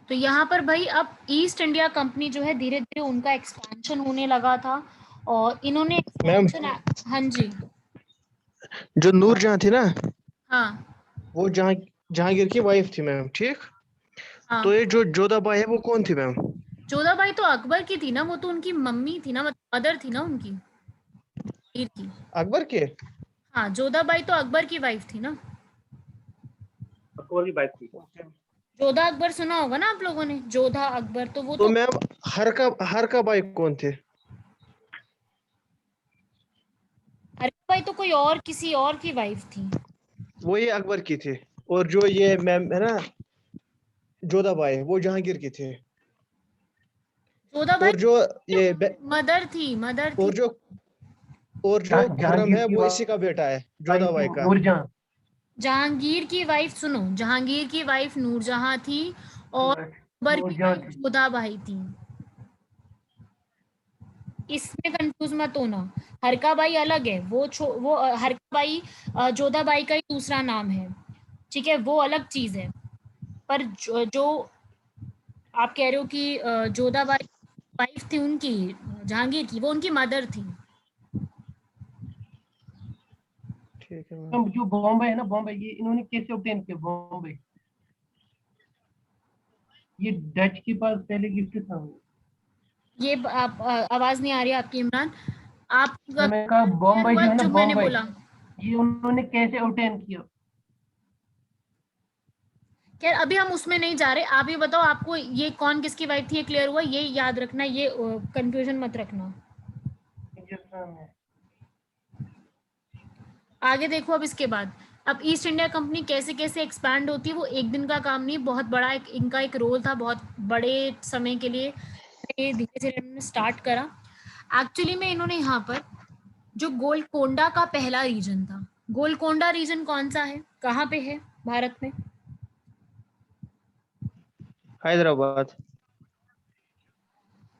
तो यहाँ पर भाई अब ईस्ट इंडिया कंपनी जो है धीरे धीरे उनका एक्सपेंशन होने लगा था और इन्होंने मैम एक्सपेंशन, हाँ जी जो नूरजहां थी ना, हाँ वो जहांगीर की वाइफ थी मैम, ठीक। हाँ। तो ये जो जोधाबाई है वो कौन थी मैम? जोधाबाई तो अकबर की थी ना, वो तो उनकी मम्मी थी ना, मतलब मदर थी ना उनकी, मीर की। अकबर के? हाँ जोधाबाई तो अकबर की वाइफ थी ना। अकबर की वाइफ थी। जोधा अकबर सुना होगा ना आप लोगों ने, जोधा अकबर, तो वो तो तो मैम हर का बाई कौन थे? हरबाई तो कोई और किसी और की वाइफ थी। वो ये अकबर की थी। और जो ये मैम है ना, जोधाबाई, वो जहांगीर की थी। जोधाबाई और जो ये मदर थी। और जो खुर्रम जहांगीर है की वो इसी का बेटा है, वाइफ थी जोधाबाई का। नूरजहां। जहांगीर की वाइफ, सुनो, जहांगीर की वाइफ नूरजहां थी और अकबर की नूरजहां वाइफ थी। जोधाबाई थी। इसमें कंफ्यूज मत होना। हरकाबाई अलग है, वो हरकाबाई जोधाबाई का ही दूसरा नाम है, ठीक है, वो अलग चीज है। पर जो आप कह रहे हो कि जोधाबाई वाइफ थी उनकी, जहांगीर की, वो उनकी मदर थी। ठीक है मैम। मैम जो बॉम्बे है ना, बॉम्बे, ये इन्होंने कैसे ऑब्टेन किया बॉम्बे? ये डच के पास पहले गिफ्ट था। ये आप आवाज नहीं आ रही है आपकी इमरान, आप मैंने कहा क्लियर बॉम्बे हुआ जो है ना, जो मैंने बॉम्बे, बोला? ये उन्होंने कैसे ऑब्टेन किया? खैर अभी हम उसमें नहीं जा रहे, आप ये बताओ आपको ये कौन किसकी वाइफ थी, ये क्लियर हुआ, ये याद रखना, ये कंफ्यूजन मत रखना। आगे देखो अब इसके बाद, अब ईस्ट इंडिया कंपनी कैसे कैसे एक्सपैंड होती है, वो एक दिन का काम नहीं, बहुत बड़ा इनका एक रोल था, बहुत बड़े समय के लिए धीरे धीरे इन्होंने स्टार्ट करा। एक्चुअली में इन्होंने यहाँ पर जो गोलकोंडा का पहला रीजन था, गोलकोंडा रीजन कौन सा है, कहाँ पे है भारत में? हैदराबाद।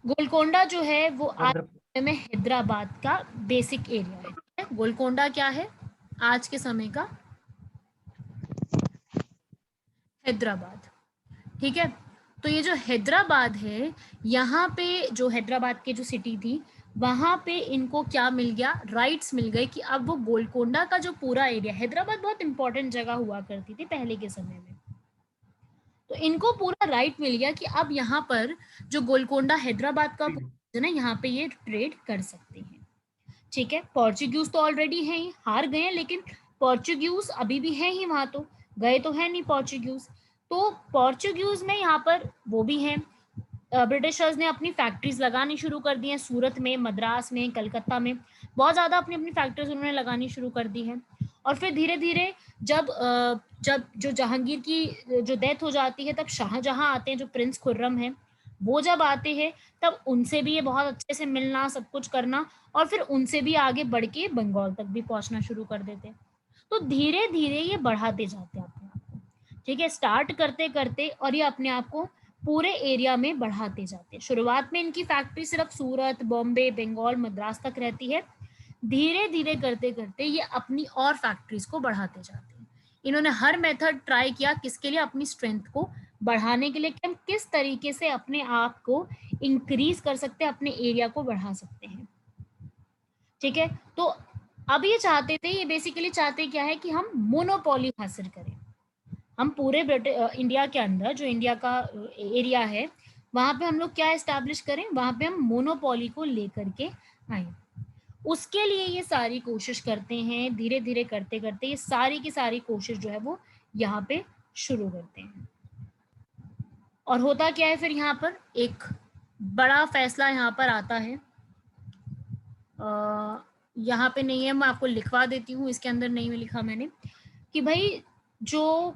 गोलकोंडा जो है वो आज हैदराबाद। के समय में हैदराबाद का बेसिक एरिया है, ठीक है? गोलकोंडा क्या है आज के समय का? हैदराबाद, ठीक है। तो ये जो हैदराबाद है, यहाँ पे जो हैदराबाद की जो सिटी थी, वहां पे इनको क्या मिल गया, राइट्स मिल गए कि अब वो गोलकोंडा का जो पूरा एरिया, हैदराबाद बहुत इंपॉर्टेंट जगह हुआ करती थी पहले के समय में, तो इनको पूरा राइट मिल गया कि अब यहाँ पर जो गोलकोंडा हैदराबाद का जो ना, यहाँ पे ये ट्रेड कर सकते हैं, ठीक है। पोर्चुगीज तो ऑलरेडी हैं ही, हार गए हैं, लेकिन पोर्चुगीज अभी भी हैं ही वहां, तो गए तो है नहीं पोर्चुगीज। तो पोर्चुगीज में यहाँ पर वो भी हैं, ब्रिटिशर्स ने अपनी फैक्ट्रीज लगानी शुरू कर दी हैं, सूरत में, मद्रास में, कलकत्ता में, बहुत ज़्यादा अपनी अपनी फैक्ट्रीज उन्होंने लगानी शुरू कर दी है। और फिर धीरे धीरे जब जो जहांगीर की जो डेथ हो जाती है, तब शाहजहां आते हैं, जो प्रिंस खुर्रम है, वो जब आते हैं, तब उनसे भी ये बहुत अच्छे से मिलना, सब कुछ करना, और फिर उनसे भी आगे बढ़ के बंगाल तक भी पहुंचना शुरू कर देते हैं। तो धीरे धीरे ये बढ़ाते जाते हैं अपने आप को, ठीक है, स्टार्ट करते करते, और ये अपने आप को पूरे एरिया में बढ़ाते जाते हैं। शुरुआत में इनकी फैक्ट्री सिर्फ सूरत, बॉम्बे, बंगाल, मद्रास तक रहती है। धीरे धीरे करते करते ये अपनी और फैक्ट्रीज को बढ़ाते जाते हैं। इन्होंने हर मेथड ट्राई किया, किसके लिए, अपनी स्ट्रेंथ को बढ़ाने के लिए, कि हम किस तरीके से अपने आप को इंक्रीज कर सकते हैं, अपने एरिया को बढ़ा सकते हैं, ठीक है। तो अब ये चाहते थे, ये बेसिकली चाहते क्या है कि हम मोनोपोली हासिल करें। हम पूरे इंडिया के अंदर, जो इंडिया का एरिया है, वहां पे हम लोग क्या एस्टैब्लिश करें, वहां पे हम मोनोपोली को लेकर के आए। उसके लिए ये सारी कोशिश करते हैं, धीरे धीरे करते करते ये सारी की सारी कोशिश जो है वो यहाँ पे शुरू करते हैं। और होता क्या है फिर, यहाँ पर एक बड़ा फैसला यहाँ पर आता है, यहाँ पे नहीं है, मैं आपको लिखवा देती हूँ, इसके अंदर नहीं में लिखा मैंने, कि भाई जो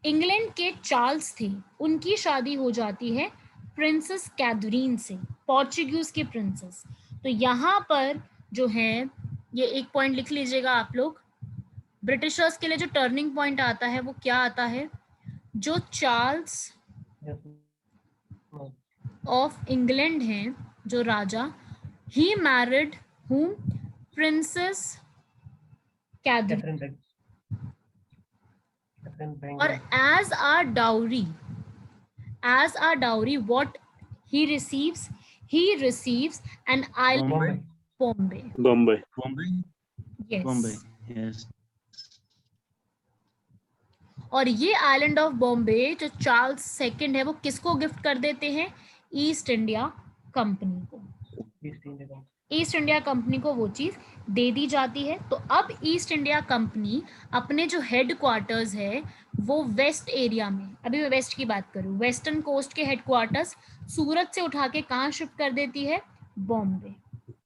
इंग्लैंड के चार्ल्स थे, उनकी शादी हो जाती है प्रिंसेस कैथरीन से, पोर्चुगीज की प्रिंसेस। तो यहाँ पर जो है, ये एक पॉइंट लिख लीजिएगा आप लोग, ब्रिटिशर्स के लिए जो टर्निंग पॉइंट आता है वो क्या आता है, जो चार्ल्स ऑफ इंग्लैंड हैं, जो राजा, ही मैरिड हुम, प्रिंसेस कैथरीन। and और bangles. as a dowry what he receives an island Bombay. Bombay. Bombay. Yes. Bombay. Yes. और ये आइलैंड ऑफ बॉम्बे जो चार्ल्स सेकंड है वो किसको गिफ्ट कर देते हैं? ईस्ट इंडिया कंपनी को। East India Company. East India company को वो चीज दे दी जाती है। तो अब ईस्ट इंडिया कंपनी अपने जो हेड क्वार्टर्स है वो वेस्ट एरिया में, अभी मैं वेस्ट की बात करूँ, वेस्टर्न कोस्ट के हेड क्वार्टर्स सूरत से उठा के कहाँ शिफ्ट कर देती है? बॉम्बे,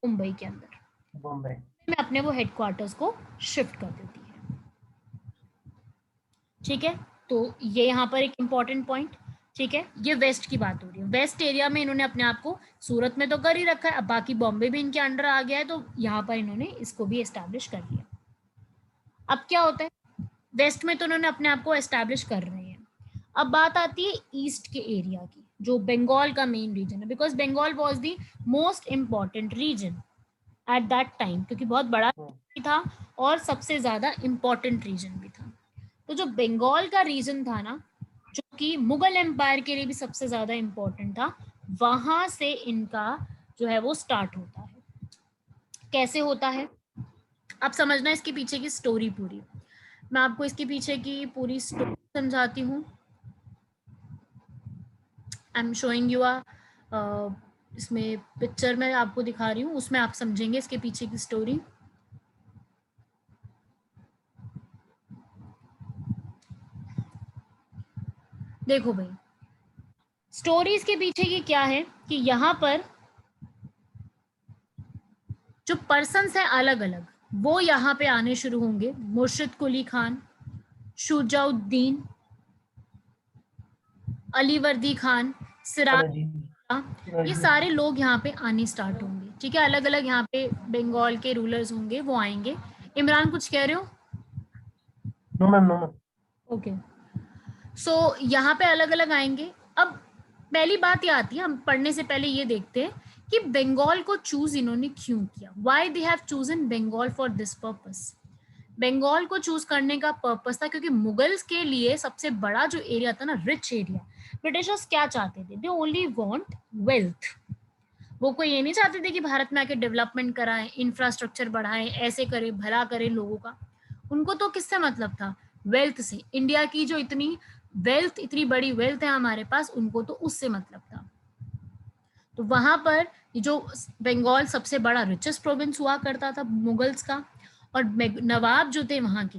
मुंबई के अंदर Bombay. में अपने वो हेड क्वार्टर्स को शिफ्ट कर देती है। ठीक है, तो ये यहाँ पर एक इम्पॉर्टेंट पॉइंट। ठीक है, ये वेस्ट की बात हो रही है। वेस्ट एरिया में इन्होंने अपने आप को, सूरत में तो कर ही रखा है, अब बाकी बॉम्बे भी इनके अंडर आ गया है, तो यहाँ पर इन्होंने इसको भी एस्टैब्लिश कर लिया। अब क्या होता है, वेस्ट में तो इन्होंने अपने आप को एस्टैब्लिश कर रहे हैं। अब बात आती है ईस्ट के एरिया की, जो बंगाल का मेन रीजन है, because Bengal was the most important region at that time, क्योंकि बहुत बड़ा भी था और सबसे ज्यादा इम्पॉर्टेंट रीजन भी था। तो जो बंगाल का रीजन था ना, जो कि मुगल एम्पायर के लिए भी सबसे ज्यादा इम्पोर्टेंट था, वहां से इनका जो है वो स्टार्ट होता है। कैसे होता है अब समझना, इसके पीछे की स्टोरी पूरी। मैं आपको इसके पीछे की पूरी स्टोरी समझाती हूँ। आई एम शोइंग यू इसमें पिक्चर में आपको दिखा रही हूँ, उसमें आप समझेंगे इसके पीछे की स्टोरी। देखो भाई, स्टोरीज के पीछे की क्या है कि यहाँ पर जो पर्सन्स हैं अलग अलग, वो यहाँ पे आने शुरू होंगे। मुर्शिद कुली खान, शुजाउद्दीन, अलीवर्दी खान, सिराज, ये सारे लोग यहाँ पे आने स्टार्ट होंगे। ठीक है, अलग अलग यहाँ पे बंगाल के रूलर्स होंगे, वो आएंगे। इमरान कुछ कह रहे हो? No ma'am, no ma'am. Okay, सो यहाँ पे अलग अलग आएंगे। अब पहली बात ये आती है, हम पढ़ने से पहले ये देखते हैं कि बंगाल को चूज इन्होंने क्यों किया। Why they have chosen Bengal for this purpose. Bengal को चूज करने का पर्पस था क्योंकि मुगल्स के लिए सबसे बड़ा जो एरिया था ना, रिच एरिया, ब्रिटिशर्स क्या चाहते थे? They only want wealth. वो कोई ये नहीं चाहते थे कि भारत में आके डेवलपमेंट कराएं, इंफ्रास्ट्रक्चर बढ़ाएं, ऐसे करे, भला करे लोगों का। उनको तो किससे मतलब था? वेल्थ से। इंडिया की जो इतनी वेल्थ, इतनी बड़ी वेल्थ है हमारे पास, उनको तो उससे मतलब था। तो वहां पर जो बंगाल सबसे बड़ा रिचेस्ट प्रोविंस हुआ करता था मुगल्स का, और नवाब जो थे वहां के,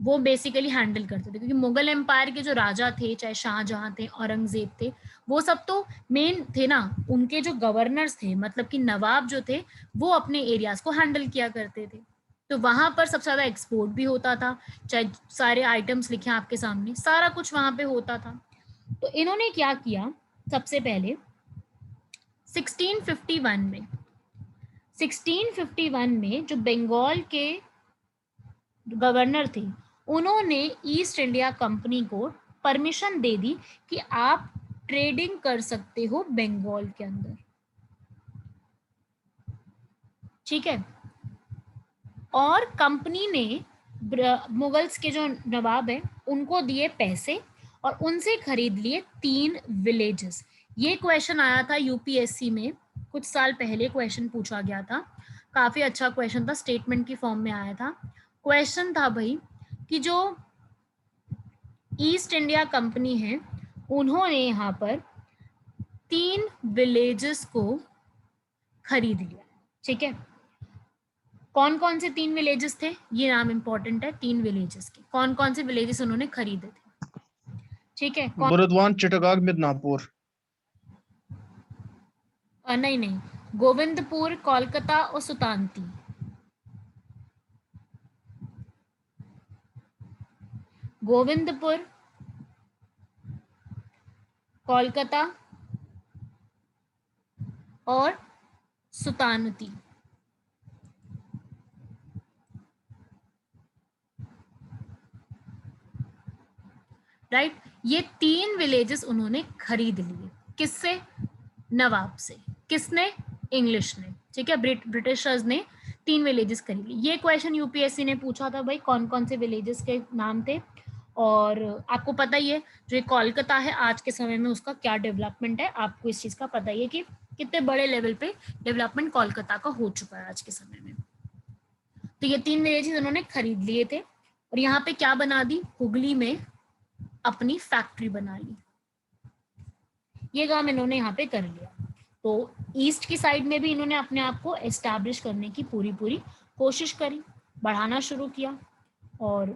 वो बेसिकली हैंडल करते थे, क्योंकि मुगल एम्पायर के जो राजा थे, चाहे शाहजहां थे, औरंगजेब थे, वो सब तो मेन थे ना, उनके जो गवर्नर्स थे, मतलब कि नवाब जो थे, वो अपने एरियाज को हैंडल किया करते थे। तो वहां पर सबसे ज्यादा एक्सपोर्ट भी होता था, चाहे सारे आइटम्स लिखे आपके सामने, सारा कुछ वहां पे होता था। तो इन्होंने क्या किया, सबसे पहले 1651 में जो बंगाल के गवर्नर थे, उन्होंने ईस्ट इंडिया कंपनी को परमिशन दे दी कि आप ट्रेडिंग कर सकते हो बंगाल के अंदर। ठीक है, और कंपनी ने मुगल्स के जो नवाब हैं उनको दिए पैसे और उनसे खरीद लिए 3 विलेजेस। ये क्वेश्चन आया था यूपीएससी में कुछ साल पहले, क्वेश्चन पूछा गया था, काफी अच्छा क्वेश्चन था, स्टेटमेंट की फॉर्म में आया था। क्वेश्चन था भाई कि जो ईस्ट इंडिया कंपनी है, उन्होंने यहाँ पर 3 विलेजेस को खरीद लिया। ठीक है, कौन कौन से 3 विलेजेस थे, ये नाम इंपॉर्टेंट है। 3 विलेजेस के कौन कौन से विलेजेस उन्होंने खरीदे थे? ठीक है, बुरदवान, चिटगांव, मिदनापुर। नहीं, गोविंदपुर, कोलकाता और सुतांती। गोविंदपुर, कोलकाता और सुतानती। राइट, ये 3 विलेजेस उन्होंने खरीद लिए। किससे? नवाब से। किसने? इंग्लिश ने। ठीक है, ब्रिटिशर्स ने 3 विलेजेस खरीद लिए। ये क्वेश्चन यूपीएससी ने पूछा था भाई, कौन कौन से विलेजेस के नाम थे, और आपको पता ही है जो ये कोलकाता है आज के समय में उसका क्या डेवलपमेंट है, आपको इस चीज का पता ही है कि कितने बड़े लेवल पे डेवलपमेंट कोलकाता का हो चुका है आज के समय में। तो ये 3 विलेजेस उन्होंने खरीद लिए थे और यहाँ पे क्या बना दी, हुगली में अपनी फैक्ट्री बना ली। ये काम इन्होंने यहाँ पे कर लिया। तो ईस्ट की साइड में भी इन्होंने अपने आप को एस्टैब्लिश करने की पूरी कोशिश करी, बढ़ाना शुरू किया। और